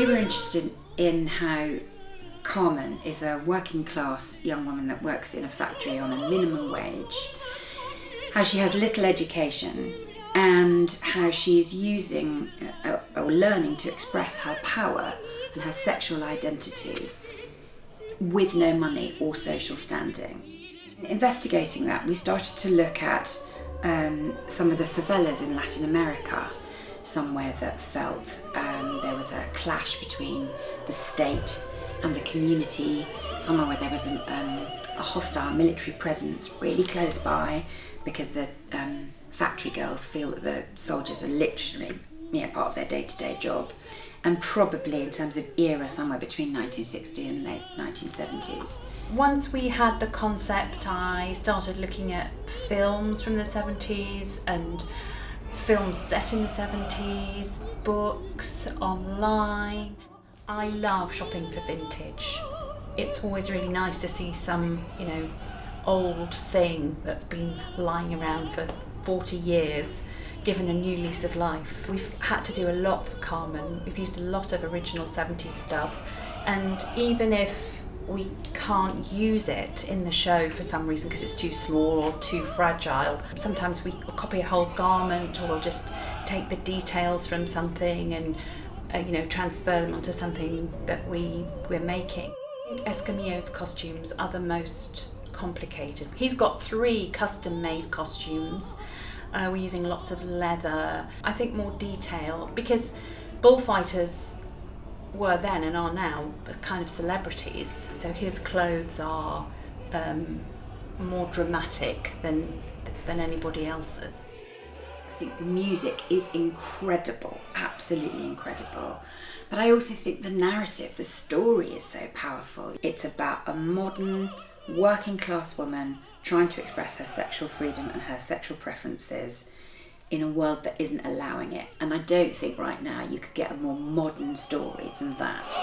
we were interested in how Carmen is a working class young woman that works in a factory on a minimum wage, how she has little education, and how she is using or learning to express her power and her sexual identity with no money or social standing. Investigating that, we started to look at some of the favelas in Latin America, somewhere that felt there was a clash between the state and the community, somewhere where there was a hostile military presence really close by, because the factory girls feel that the soldiers are literally part of their day-to-day job, and probably in terms of era somewhere between 1960 and late 1970s. Once we had the concept, I started looking at films from the 70s and films set in the 70s, books, online. I love shopping for vintage. It's always really nice to see some, old thing that's been lying around for 40 years given a new lease of life. We've had to do a lot for Carmen. We've used a lot of original 70s stuff, and even if we can't use it in the show for some reason because it's too small or too fragile, sometimes we copy a whole garment, or we'll just take the details from something and transfer them onto something that we're making. I think Escamillo's costumes are the most complicated. He's got 3 custom-made costumes. We're using lots of leather. I think more detail, because bullfighters were then and are now kind of celebrities, so his clothes are more dramatic than anybody else's. I think the music is incredible, absolutely incredible. But I also think the narrative, the story is so powerful. It's about a modern working class woman trying to express her sexual freedom and her sexual preferences in a world that isn't allowing it. And I don't think right now you could get a more modern story than that.